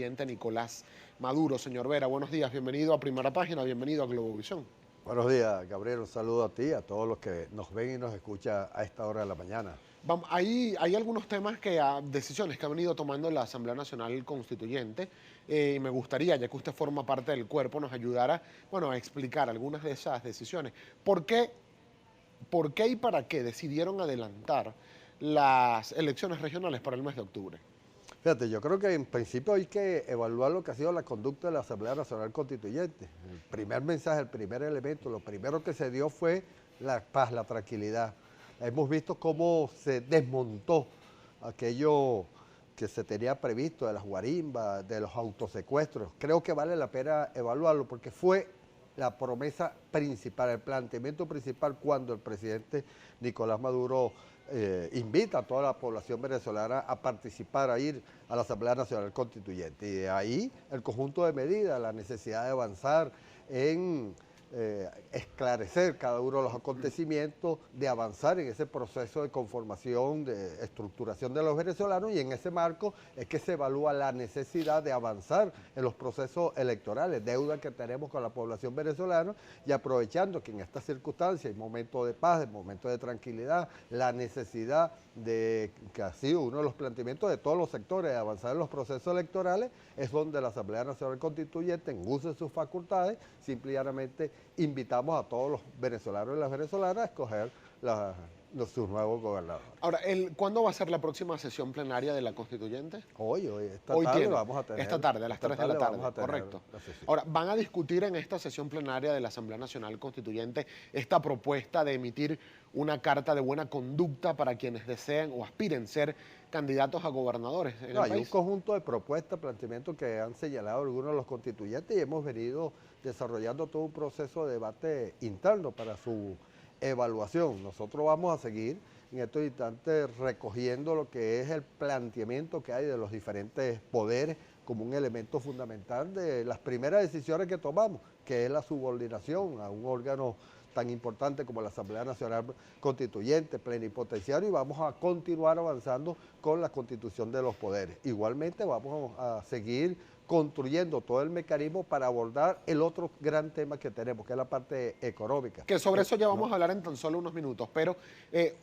presidente Nicolás Maduro. Señor Vera, buenos días, bienvenido a Primera Página, bienvenido a Globovisión. Buenos días, Gabriel. Un saludo a ti, a todos los que nos ven y nos escuchan a esta hora de la mañana. Hay algunos temas decisiones que ha venido tomando la Asamblea Nacional Constituyente y me gustaría, ya que usted forma parte del cuerpo, nos ayudara, a explicar algunas de esas decisiones. ¿Por qué y para qué decidieron adelantar las elecciones regionales para el mes de octubre? Fíjate, yo creo que en principio hay que evaluar lo que ha sido la conducta de la Asamblea Nacional Constituyente. El primer mensaje, el primer elemento, lo primero que se dio fue la paz, la tranquilidad. Hemos visto cómo se desmontó aquello que se tenía previsto de las guarimbas, de los autosecuestros. Creo que vale la pena evaluarlo porque fue la promesa principal, el planteamiento principal cuando el presidente Nicolás Maduro invita a toda la población venezolana a participar, a ir a la Asamblea Nacional Constituyente. Y de ahí el conjunto de medidas, la necesidad de avanzar en esclarecer cada uno de los acontecimientos, de avanzar en ese proceso de conformación, de estructuración de los venezolanos, y en ese marco es que se evalúa la necesidad de avanzar en los procesos electorales, deuda que tenemos con la población venezolana, y aprovechando que en estas circunstancias hay momentos de paz, momentos de tranquilidad, la necesidad de, que ha sido uno de los planteamientos de todos los sectores, de avanzar en los procesos electorales, es donde la Asamblea Nacional Constituyente, en uso de sus facultades, simplemente invitamos a todos los venezolanos y las venezolanas a escoger sus nuevos gobernadores. Ahora, ¿cuándo va a ser la próxima sesión plenaria de la Constituyente? Hoy, esta Hoy tarde tiene. vamos a tener. Esta tarde, a las 3 de la tarde, correcto. La Ahora, ¿van a discutir en esta sesión plenaria de la Asamblea Nacional Constituyente esta propuesta de emitir una carta de buena conducta para quienes deseen o aspiren ser candidatos a gobernadores en el país? Hay un conjunto de propuestas, planteamientos que han señalado algunos de los constituyentes, y hemos venido desarrollando todo un proceso de debate interno para su evaluación. Nosotros vamos a seguir en estos instantes recogiendo lo que es el planteamiento que hay de los diferentes poderes como un elemento fundamental de las primeras decisiones que tomamos, que es la subordinación a un órgano tan importante como la Asamblea Nacional Constituyente, plenipotenciario, y vamos a continuar avanzando con la constitución de los poderes. Igualmente vamos a seguir construyendo todo el mecanismo para abordar el otro gran tema que tenemos, que es la parte económica. Que sobre eso ya vamos a hablar en tan solo unos minutos, pero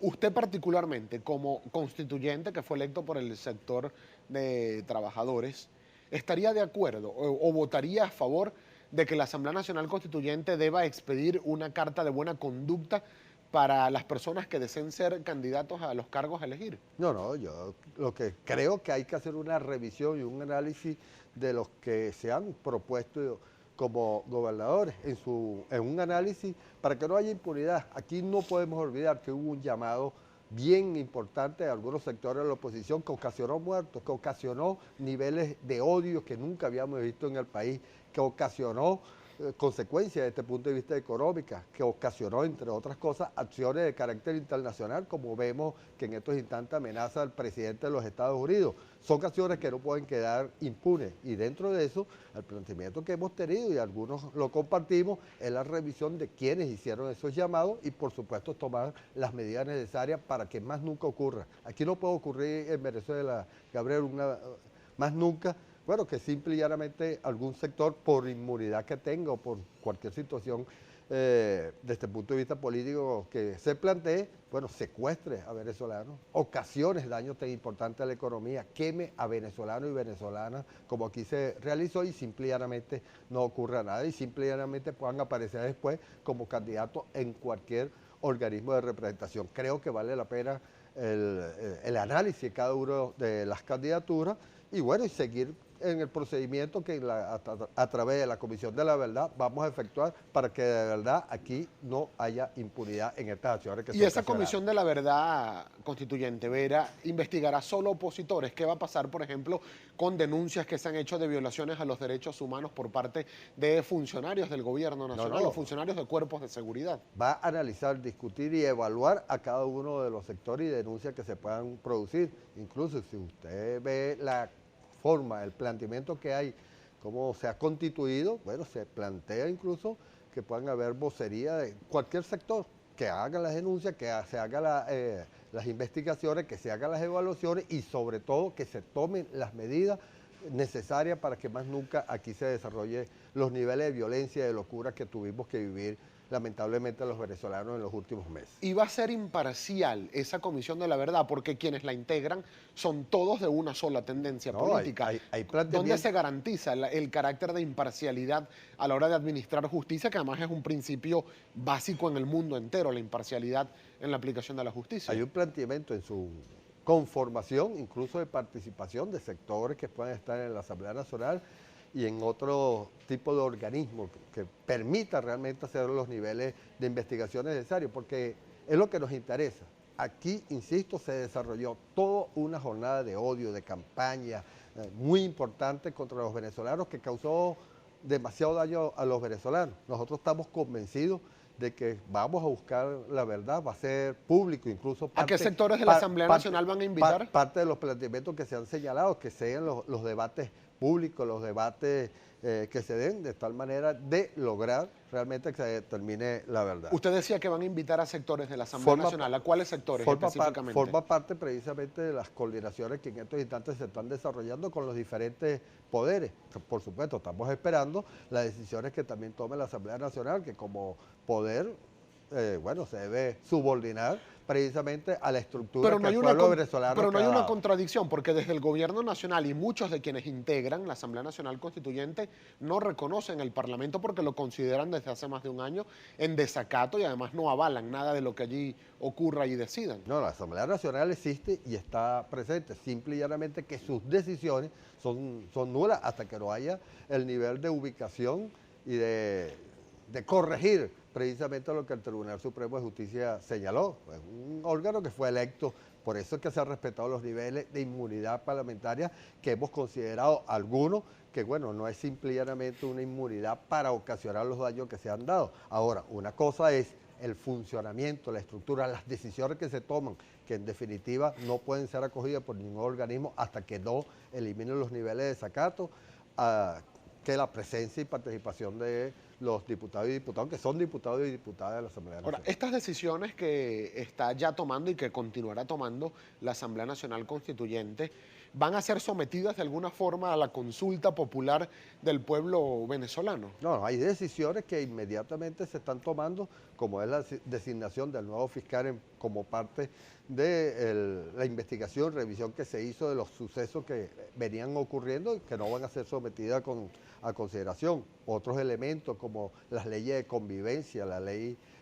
usted particularmente, como constituyente que fue electo por el sector de trabajadores, ¿estaría de acuerdo o votaría a favor de que la Asamblea Nacional Constituyente deba expedir una carta de buena conducta para las personas que deseen ser candidatos a los cargos a elegir? No, yo lo que creo que hay que hacer una revisión y un análisis de los que se han propuesto como gobernadores en un análisis para que no haya impunidad. Aquí no podemos olvidar que hubo un llamado bien importante de algunos sectores de la oposición que ocasionó muertos, que ocasionó niveles de odio que nunca habíamos visto en el país, que ocasionó consecuencias desde este punto de vista económica, que ocasionó, entre otras cosas, acciones de carácter internacional, como vemos que en estos instantes amenaza al presidente de los Estados Unidos. Son acciones que no pueden quedar impunes, y dentro de eso, el planteamiento que hemos tenido, y algunos lo compartimos, es la revisión de quienes hicieron esos llamados y, por supuesto, tomar las medidas necesarias para que más nunca ocurra. Aquí no puede ocurrir en Venezuela, Gabriel, más nunca. Bueno, que simple y llanamente algún sector, por inmunidad que tenga o por cualquier situación desde el punto de vista político que se plantee, bueno, secuestre a venezolanos, ocasione daños tan importantes a la economía, queme a venezolanos y venezolanas, como aquí se realizó, y simple y llanamente no ocurra nada, y simple y llanamente puedan aparecer después como candidatos en cualquier organismo de representación. Creo que vale la pena el análisis de cada una de las candidaturas, y bueno, y seguir en el procedimiento que a través de la Comisión de la Verdad vamos a efectuar para que de verdad aquí no haya impunidad en estas acciones que y esa Comisión de la Verdad Constituyente, Vera, investigará solo opositores. ¿Qué va a pasar, por ejemplo, con denuncias que se han hecho de violaciones a los derechos humanos por parte de funcionarios del gobierno nacional o funcionarios de cuerpos de seguridad? Va a analizar, discutir y evaluar a cada uno de los sectores y denuncias que se puedan producir. Incluso si usted ve la forma, el planteamiento que hay, cómo se ha constituido, bueno, se plantea incluso que puedan haber vocería de cualquier sector, que hagan las denuncias, que se hagan las investigaciones, que se hagan las evaluaciones, y sobre todo que se tomen las medidas necesaria para que más nunca aquí se desarrolle los niveles de violencia y de locura que tuvimos que vivir lamentablemente los venezolanos en los últimos meses. Y va a ser imparcial esa comisión de la verdad, porque quienes la integran son todos de una sola tendencia No, política. hay ¿Dónde se garantiza el carácter de imparcialidad a la hora de administrar justicia, que además es un principio básico en el mundo entero, la imparcialidad en la aplicación de la justicia? Hay un planteamiento en su conformación, incluso de participación de sectores que puedan estar en la Asamblea Nacional y en otro tipo de organismo que permita realmente hacer los niveles de investigación necesarios, porque es lo que nos interesa. Aquí, insisto, se desarrolló toda una jornada de odio, de campaña muy importante contra los venezolanos que causó demasiado daño a los venezolanos. Nosotros estamos convencidos de que vamos a buscar la verdad, va a ser público, incluso parte, ¿a qué sectores de la Asamblea Nacional van a invitar? Parte de los planteamientos que se han señalado, que sean los debates públicos, los debates que se den de tal manera de lograr realmente que se determine la verdad. Usted decía que van a invitar a sectores de la Asamblea Nacional. ¿A cuáles sectores específicamente? Forma parte precisamente de las coordinaciones que en estos instantes se están desarrollando con los diferentes poderes. Por supuesto, estamos esperando las decisiones que también tome la Asamblea Nacional, que como poder, se debe subordinar precisamente a la estructura que el pueblo venezolano. Pero no hay una contradicción, porque desde el gobierno nacional y muchos de quienes integran la Asamblea Nacional Constituyente no reconocen el Parlamento porque lo consideran desde hace más de un año en desacato y además no avalan nada de lo que allí ocurra y decidan. No, la Asamblea Nacional existe y está presente, simple y llanamente que sus decisiones son nulas hasta que no haya el nivel de ubicación y de corregir precisamente lo que el Tribunal Supremo de Justicia señaló. Es un órgano que fue electo, por eso es que se han respetado los niveles de inmunidad parlamentaria que hemos considerado algunos, que bueno, no es simple y llanamente una inmunidad para ocasionar los daños que se han dado. Ahora, una cosa es el funcionamiento, la estructura, las decisiones que se toman, que en definitiva no pueden ser acogidas por ningún organismo hasta que no eliminen los niveles de desacato, que la presencia y participación de los diputados y diputadas, que son diputados y diputadas de la Asamblea Nacional. Ahora, estas decisiones que está ya tomando y que continuará tomando la Asamblea Nacional Constituyente, ¿van a ser sometidas de alguna forma a la consulta popular del pueblo venezolano? No, hay decisiones que inmediatamente se están tomando, como es la designación del nuevo fiscal como parte de la investigación, revisión que se hizo de los sucesos que venían ocurriendo y que no van a ser sometidas a consideración. Otros elementos como las leyes de convivencia,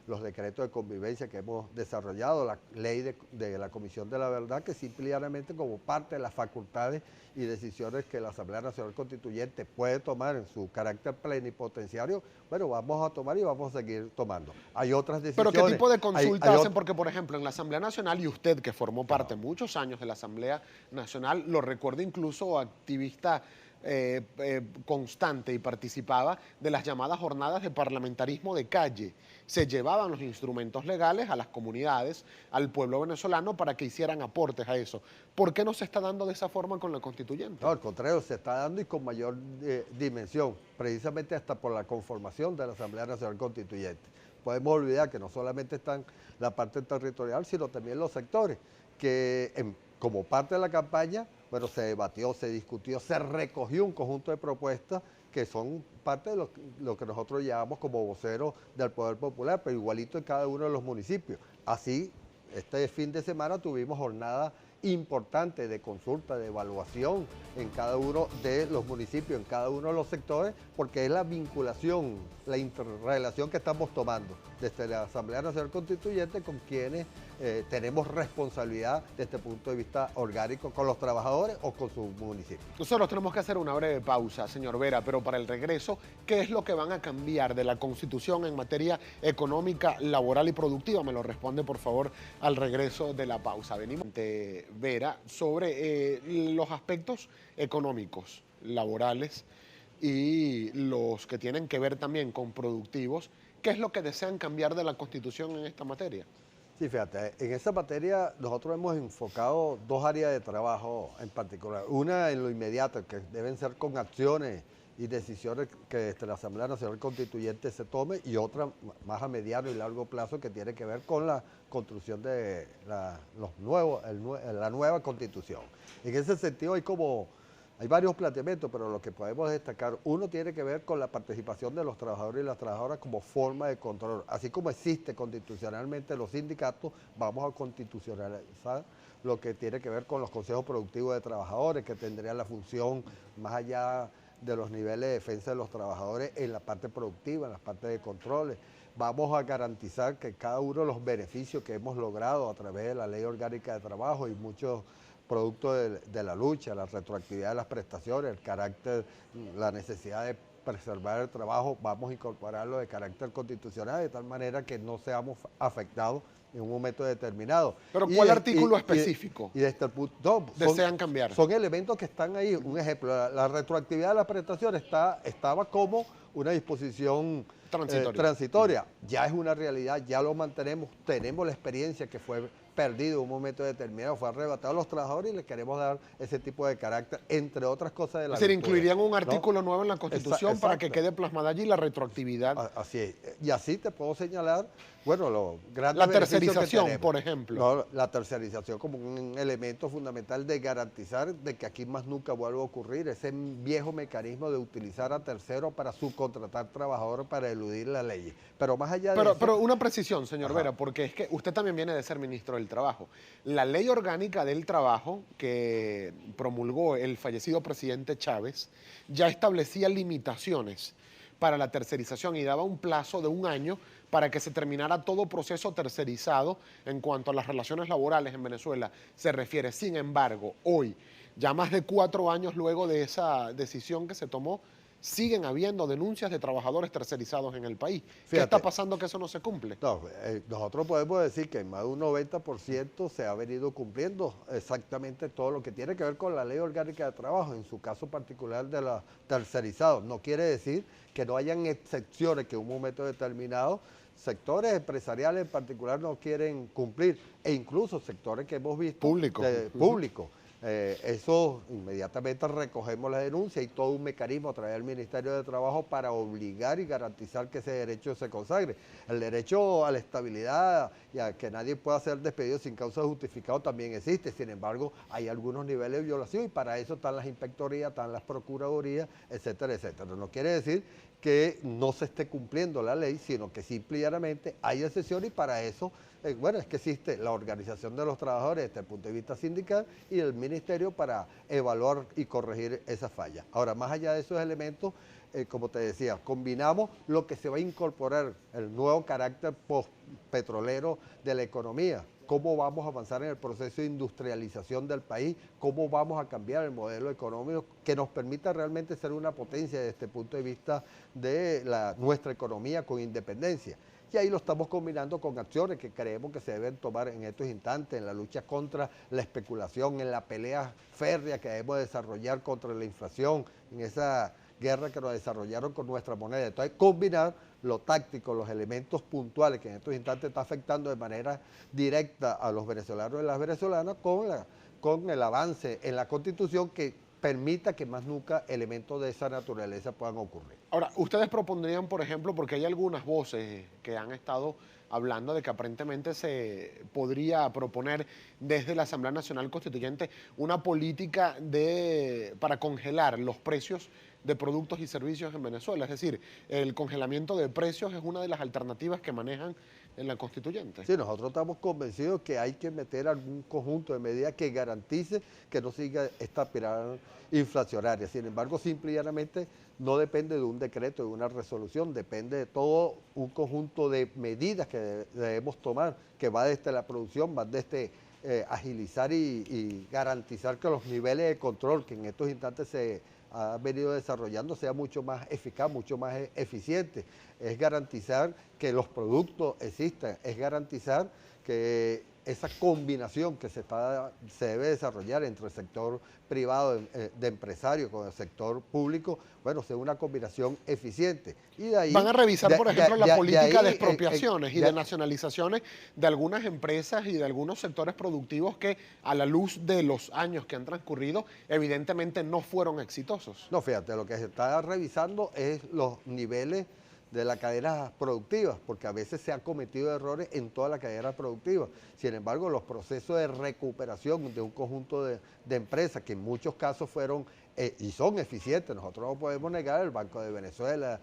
los decretos de convivencia que hemos desarrollado, la ley de la Comisión de la Verdad, que simplemente como parte de las facultades y decisiones que la Asamblea Nacional Constituyente puede tomar en su carácter plenipotenciario, bueno, vamos a tomar y vamos a seguir tomando. Hay otras decisiones. ¿Pero qué tipo de consulta hacen? Porque, por ejemplo, en la Asamblea Nacional, y usted que formó parte muchos años de la Asamblea Nacional, lo recuerdo incluso activista constante y participaba de las llamadas jornadas de parlamentarismo de calle. Se llevaban los instrumentos legales a las comunidades, al pueblo venezolano para que hicieran aportes a eso. ¿Por qué no se está dando de esa forma con la constituyente? No, al contrario, se está dando y con mayor dimensión, precisamente hasta por la conformación de la Asamblea Nacional Constituyente. Podemos olvidar que no solamente están la parte territorial, sino también los sectores, que como parte de la campaña, bueno, se debatió, se discutió, se recogió un conjunto de propuestas que son parte de lo que nosotros llamamos como voceros del Poder Popular, pero igualito en cada uno de los municipios. Así, este fin de semana tuvimos jornada importante de consulta, de evaluación en cada uno de los municipios, en cada uno de los sectores, porque es la vinculación, la interrelación que estamos tomando desde la Asamblea Nacional Constituyente con quienes tenemos responsabilidad desde el punto de vista orgánico con los trabajadores o con sus municipios. Nosotros tenemos que hacer una breve pausa, señor Vera, pero para el regreso, ¿qué es lo que van a cambiar de la Constitución en materia económica, laboral y productiva? Me lo responde, por favor, al regreso de la pausa. Venimos de Vera sobre los aspectos económicos, laborales y los que tienen que ver también con productivos. ¿Qué es lo que desean cambiar de la Constitución en esta materia? Sí, fíjate, en esa materia nosotros hemos enfocado dos áreas de trabajo en particular. Una en lo inmediato, que deben ser con acciones y decisiones que desde la Asamblea Nacional Constituyente se tome, y otra más a mediano y largo plazo que tiene que ver con la construcción de la nueva Constitución. En ese sentido hay como Hay varios planteamientos, pero lo que podemos destacar, uno tiene que ver con la participación de los trabajadores y las trabajadoras como forma de control. Así como existe constitucionalmente los sindicatos, vamos a constitucionalizar lo que tiene que ver con los consejos productivos de trabajadores, que tendrían la función más allá de los niveles de defensa de los trabajadores en la parte productiva, en la parte de controles. Vamos a garantizar que cada uno de los beneficios que hemos logrado a través de la Ley Orgánica de Trabajo y muchos producto de la lucha, la retroactividad de las prestaciones, el carácter, la necesidad de preservar el trabajo, vamos a incorporarlo de carácter constitucional de tal manera que no seamos afectados en un momento determinado. Pero ¿cuál artículo específico y desde el punto, no, desean cambiar? Son elementos que están ahí. Un ejemplo, la retroactividad de las prestaciones estaba como una disposición transitoria. Ya es una realidad, ya lo mantenemos, tenemos la experiencia que fue perdido en un momento determinado, fue arrebatado a los trabajadores y les queremos dar ese tipo de carácter, entre otras cosas de la Es decir, incluirían un artículo nuevo en la Constitución para que quede plasmada allí la retroactividad. Así es. Y así te puedo señalar, bueno, los grandes la tercerización, por ejemplo. No, la tercerización como un elemento fundamental de garantizar de que aquí más nunca vuelva a ocurrir ese viejo mecanismo de utilizar a terceros para subcontratar trabajadores para eludir la ley. Pero más allá de eso... Pero una precisión, señor Vera, porque es que usted también viene de ser ministro del Trabajo. La Ley Orgánica del Trabajo que promulgó el fallecido presidente Chávez ya establecía limitaciones para la tercerización y daba un plazo de 1 año para que se terminara todo proceso tercerizado en cuanto a las relaciones laborales en Venezuela se refiere. Sin embargo, hoy, ya más de 4 años luego de esa decisión que se tomó, siguen habiendo denuncias de trabajadores tercerizados en el país. Fíjate, ¿qué está pasando que eso no se cumple? No, nosotros podemos decir que en más de un 90% se ha venido cumpliendo exactamente todo lo que tiene que ver con la Ley Orgánica de Trabajo, en su caso particular de los tercerizados. No quiere decir que no hayan excepciones que en un momento determinado sectores empresariales en particular no quieren cumplir, e incluso sectores que hemos visto público. Eso inmediatamente recogemos la denuncia y todo un mecanismo a través del Ministerio de Trabajo para obligar y garantizar que ese derecho se consagre. El derecho a la estabilidad y a que nadie pueda ser despedido sin causa justificada también existe. Sin embargo, hay algunos niveles de violación y para eso están las inspectorías, están las procuradurías, etcétera, etcétera. No quiere decir que no se esté cumpliendo la ley, sino que simplemente hay excepciones y para eso, bueno, es que existe la organización de los trabajadores desde el punto de vista sindical y el ministerio para evaluar y corregir esas fallas. Ahora, más allá de esos elementos, como te decía, combinamos lo que se va a incorporar, el nuevo carácter post-petrolero de la economía, cómo vamos a avanzar en el proceso de industrialización del país, cómo vamos a cambiar el modelo económico que nos permita realmente ser una potencia desde este punto de vista de nuestra economía con independencia. Y ahí lo estamos combinando con acciones que creemos que se deben tomar en estos instantes, en la lucha contra la especulación, en la pelea férrea que debemos desarrollar contra la inflación, en esa guerra que nos desarrollaron con nuestra moneda. Entonces, combinar lo táctico, los elementos puntuales que en estos instantes está afectando de manera directa a los venezolanos y las venezolanas con el avance en la Constitución que permita que más nunca elementos de esa naturaleza puedan ocurrir. Ahora, ustedes propondrían, por ejemplo, porque hay algunas voces que han estado hablando de que aparentemente se podría proponer desde la Asamblea Nacional Constituyente una política para congelar los precios de productos y servicios en Venezuela. Es decir, el congelamiento de precios es una de las alternativas que manejan en la Constituyente. Sí, nosotros estamos convencidos que hay que meter algún conjunto de medidas que garantice que no siga esta espiral inflacionaria. Sin embargo, simple y llanamente no depende de un decreto, de una resolución, depende de todo un conjunto de medidas que debemos tomar, que va desde la producción, va desde agilizar y garantizar que los niveles de control que en estos instantes se ha venido desarrollando sea mucho más eficaz, mucho más eficiente. Es garantizar que los productos existan, es garantizar que esa combinación que se debe desarrollar entre el sector privado de empresarios con el sector público, bueno, sea una combinación eficiente. Y de ahí, van a revisar, por ejemplo, la política de expropiaciones y de nacionalizaciones de algunas empresas y de algunos sectores productivos que, a la luz de los años que han transcurrido, evidentemente no fueron exitosos. No, fíjate, lo que se está revisando es los niveles de la cadena productiva, porque a veces se han cometido errores en toda la cadena productiva. Sin embargo, los procesos de recuperación de un conjunto de empresas que en muchos casos fueron y son eficientes. Nosotros no podemos negar el Banco de Venezuela,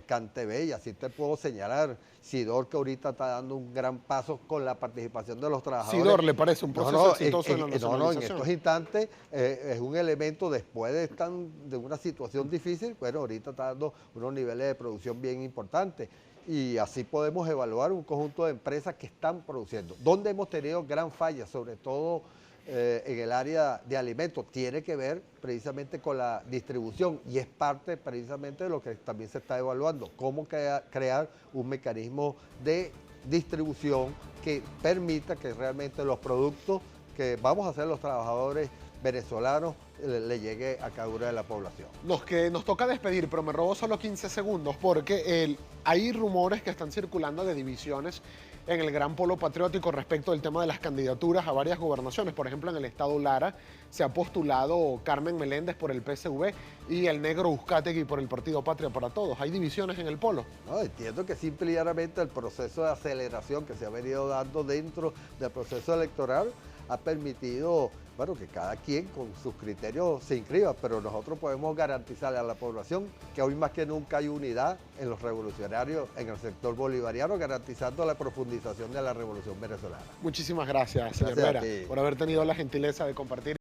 CanTV, y así te puedo señalar, Sidor, que ahorita está dando un gran paso con la participación de los trabajadores. Sidor, ¿le parece un proceso exitoso en la No, nacionalización? en estos instantes es un elemento, después de una situación difícil, bueno, ahorita está dando unos niveles de producción bien importantes. Y así podemos evaluar un conjunto de empresas que están produciendo. ¿Dónde hemos tenido gran falla? Sobre todo en el área de alimentos, tiene que ver precisamente con la distribución y es parte precisamente de lo que también se está evaluando, cómo crear un mecanismo de distribución que permita que realmente los productos que vamos a hacer los trabajadores venezolanos le llegue a cada una de la población. Nos toca despedir, pero me robó solo 15 segundos porque hay rumores que están circulando de divisiones en el Gran Polo Patriótico respecto del tema de las candidaturas a varias gobernaciones. Por ejemplo, en el estado Lara se ha postulado Carmen Meléndez por el PSV y el negro Uzcategui por el Partido Patria para Todos. ¿Hay divisiones en el polo? No, entiendo que simple y llanamente el proceso de aceleración que se ha venido dando dentro del proceso electoral ha permitido, bueno, que cada quien con sus criterios se inscriba, pero nosotros podemos garantizarle a la población que hoy más que nunca hay unidad en los revolucionarios, en el sector bolivariano, garantizando la profundización de la revolución venezolana. Muchísimas gracias, señor Gracias Vera, a ti. por haber tenido la gentileza de compartir